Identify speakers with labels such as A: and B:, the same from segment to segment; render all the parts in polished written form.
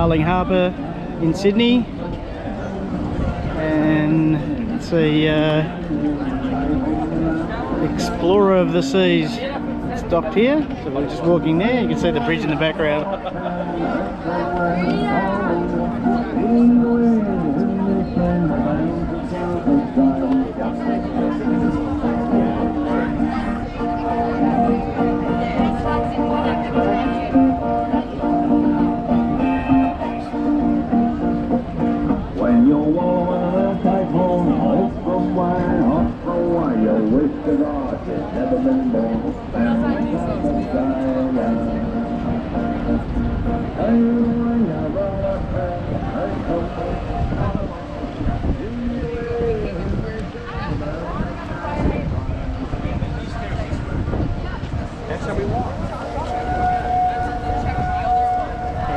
A: Darling Harbour in Sydney, and it's a Explorer of the Seas stopped here, so we're just walking there. You can see the bridge in the background.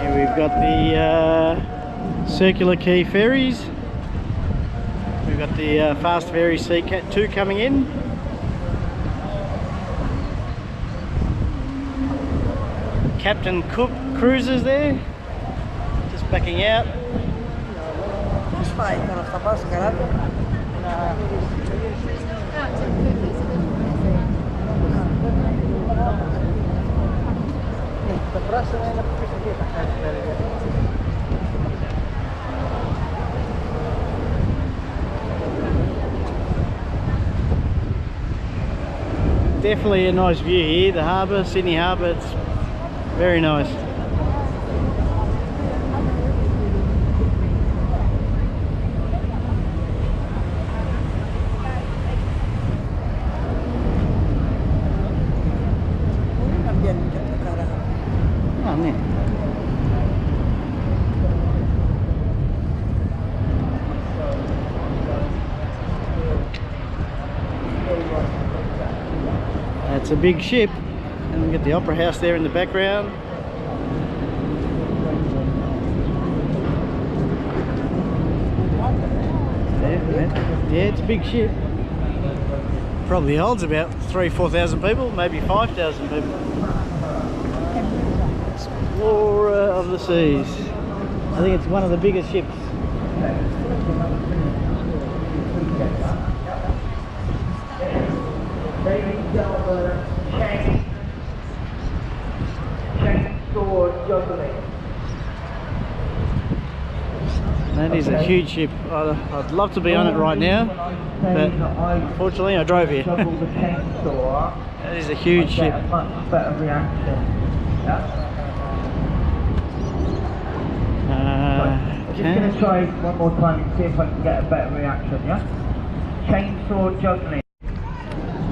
A: Here we've got the Circular Quay ferries. We've got the Fast Ferry Sea-Cat 2 coming in. Captain Cook cruises there, just backing out. Definitely a nice view here, the harbour, Sydney Harbour, it's very nice. Oh, man. That's a big ship, and we get the Opera House there in the background. Yeah, it's a big ship. Probably holds about 3,000–4,000 people, maybe 5,000 people. Explorer of the Seas. I think it's one of the biggest ships. That is a huge ship. I'd love to be on it right now, but unfortunately I drove here. That is a huge ship.
B: Just going to try one more time and see if I can get a better reaction, yeah? Chainsaw juggling.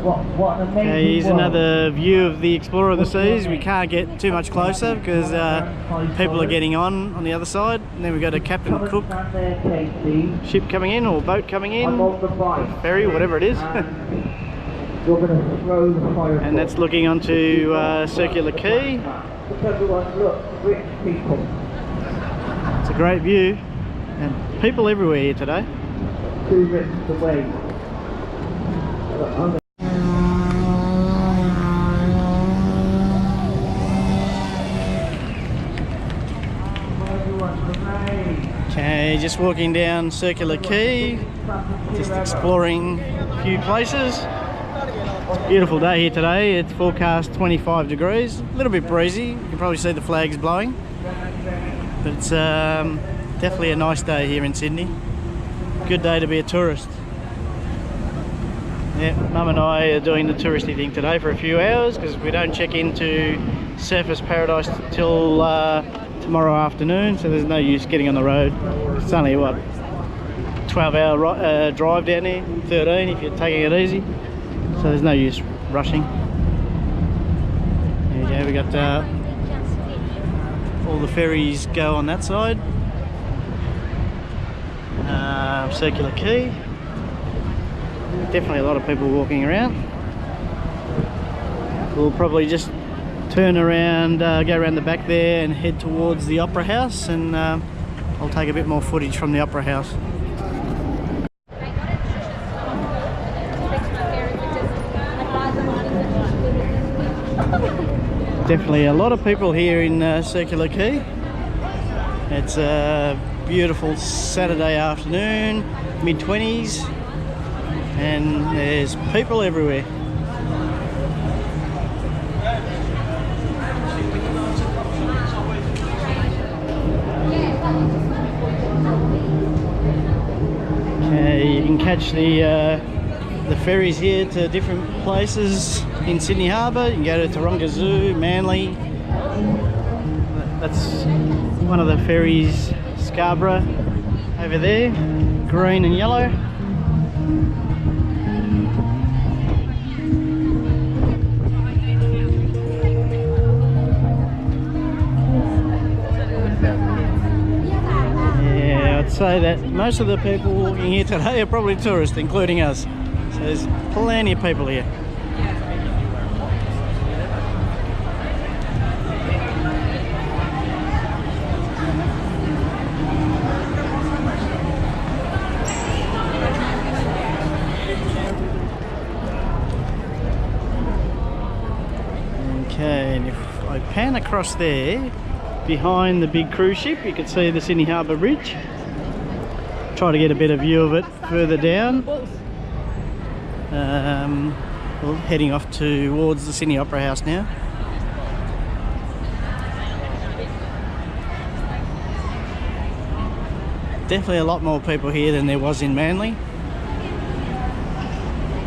B: What an amazing
A: Here's
B: world.
A: another view of the Explorer of the Seas. We can't get too much closer because people are getting on the other side. And then we've got a Captain Cook ship coming in, or boat coming in, or ferry, whatever it is. And that's looking onto Circular Quay. It's a great view, and people everywhere here today.
B: 2 minutes away.
A: Okay, just walking down Circular Quay, just exploring a few places. It's a beautiful day here today. It's forecast 25 degrees, a little bit breezy. You can probably see the flags blowing, but it's definitely a nice day here in Sydney. Good day to be a tourist. Yeah, Mum and I are doing the touristy thing today for a few hours because we don't check into Surfers Paradise till tomorrow afternoon, so there's no use getting on the road. It's only what, 12-hour drive down here, 13 if you're taking it easy, so there's no use rushing. There you go, we got all the ferries go on that side. Circular Quay, definitely a lot of people walking around. We'll probably just turn around, go around the back there and head towards the Opera House, and I'll take a bit more footage from the Opera House. Definitely a lot of people here in Circular Quay, It's a beautiful Saturday afternoon, mid-20s, and there's people everywhere. Okay, you can catch the ferries here to different places in Sydney Harbour. You can go to Taronga Zoo, Manly. That's one of the ferries, Scarborough, over there, green and yellow. Yeah, I'd say that most of the people walking here today are probably tourists, including us. So there's plenty of people here. Okay, and if I pan across there, behind the big cruise ship, you can see the Sydney Harbour Bridge. Try to get a better view of it further down. Well, heading off towards the Sydney Opera House now. Definitely a lot more people here than there was in Manly.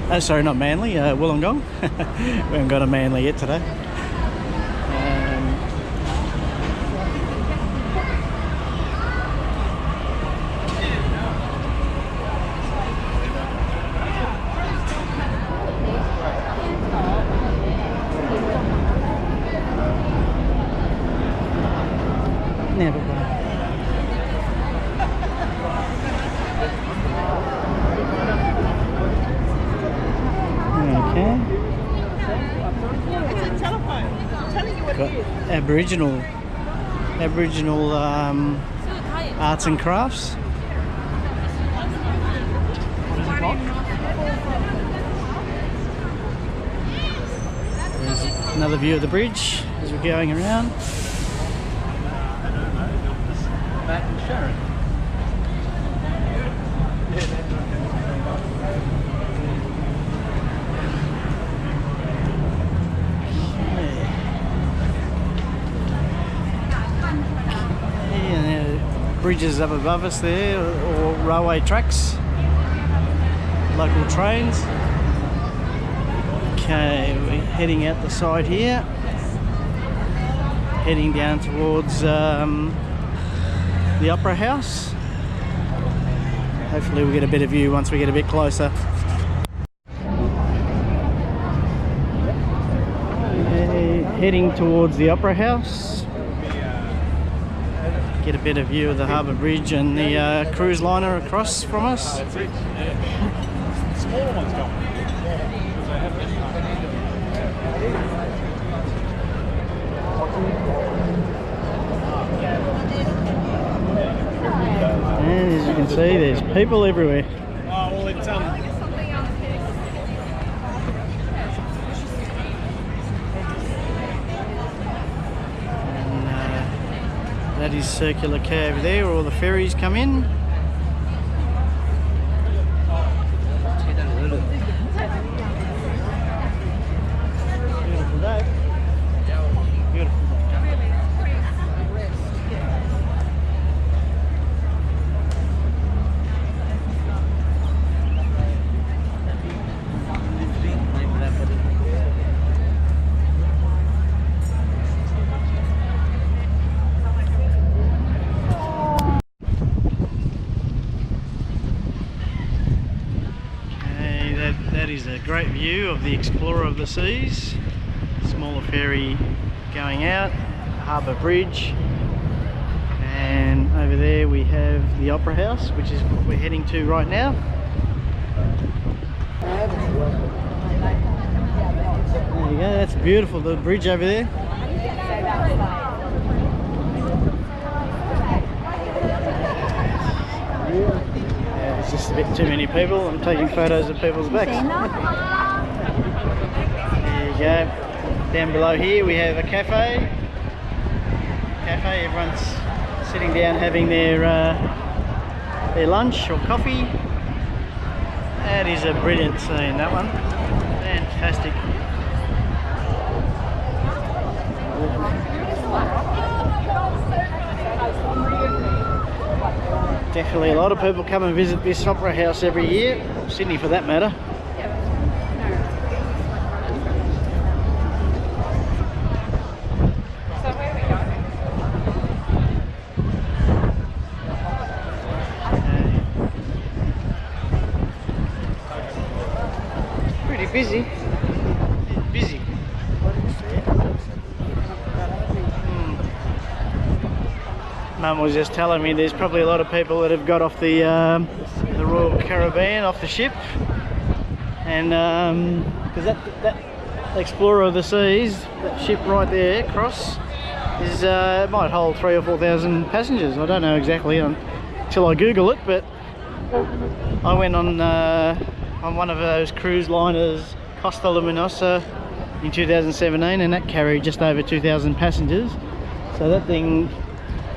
A: Oh, sorry, not Manly, Wollongong. We haven't got a Manly yet today. Never mind. Okay. Got Aboriginal arts and crafts. There's another view of the bridge as we're going around.
C: Matt and Sharon.
A: Bridges up above us there, or railway tracks, local trains. Okay, we're heading out the side here, heading down towards the Opera House. Hopefully we'll get a better view once we get a bit closer. Okay, heading towards the Opera House. Get a better view of the Harbour Bridge and the cruise liner across from us.
C: That's it. Yeah. Smaller ones going.
A: And as you can see, there's people everywhere.
C: Oh, well, it's
A: that is Circular Quay over there, where all the ferries come in. Beautiful day. Beautiful. That is a great view of the Explorer of the Seas. Smaller ferry going out, Harbour Bridge, and over there we have the Opera House, which is what we're heading to right now. There you go, that's beautiful, the bridge over there. There's just a bit too many people. I'm taking photos of people's backs. There you go. Down below here we have a cafe. Everyone's sitting down having their lunch or coffee. That is a brilliant scene, that one. Fantastic. Definitely a lot of people come and visit this opera house every year, Sydney for that matter. Pretty busy. Busy. Mum was just telling me there's probably a lot of people that have got off the Royal Caribbean, off the ship, and because that Explorer of the Seas, that ship right there, Cross, is might hold 3,000 or 4,000 passengers. I don't know exactly until I Google it, but I went on one of those cruise liners, Costa Luminosa, in 2017, and that carried just over 2,000 passengers. So that thing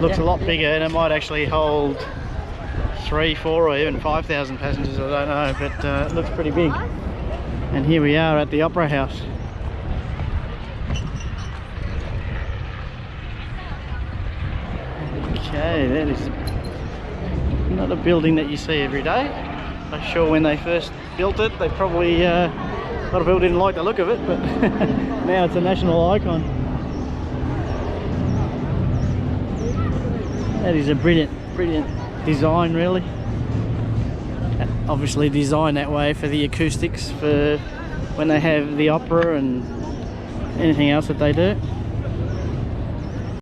A: looks a lot bigger, and it might actually hold 3,000, 4,000 or even 5,000 passengers, I don't know, but it looks pretty big. And here we are at the Opera House. Okay, that is not a building that you see every day. I'm sure when they first built it, they probably, a lot of people didn't like the look of it, but now it's a national icon. That is a brilliant design, really. Obviously designed that way for the acoustics, for when they have the opera and anything else that they do.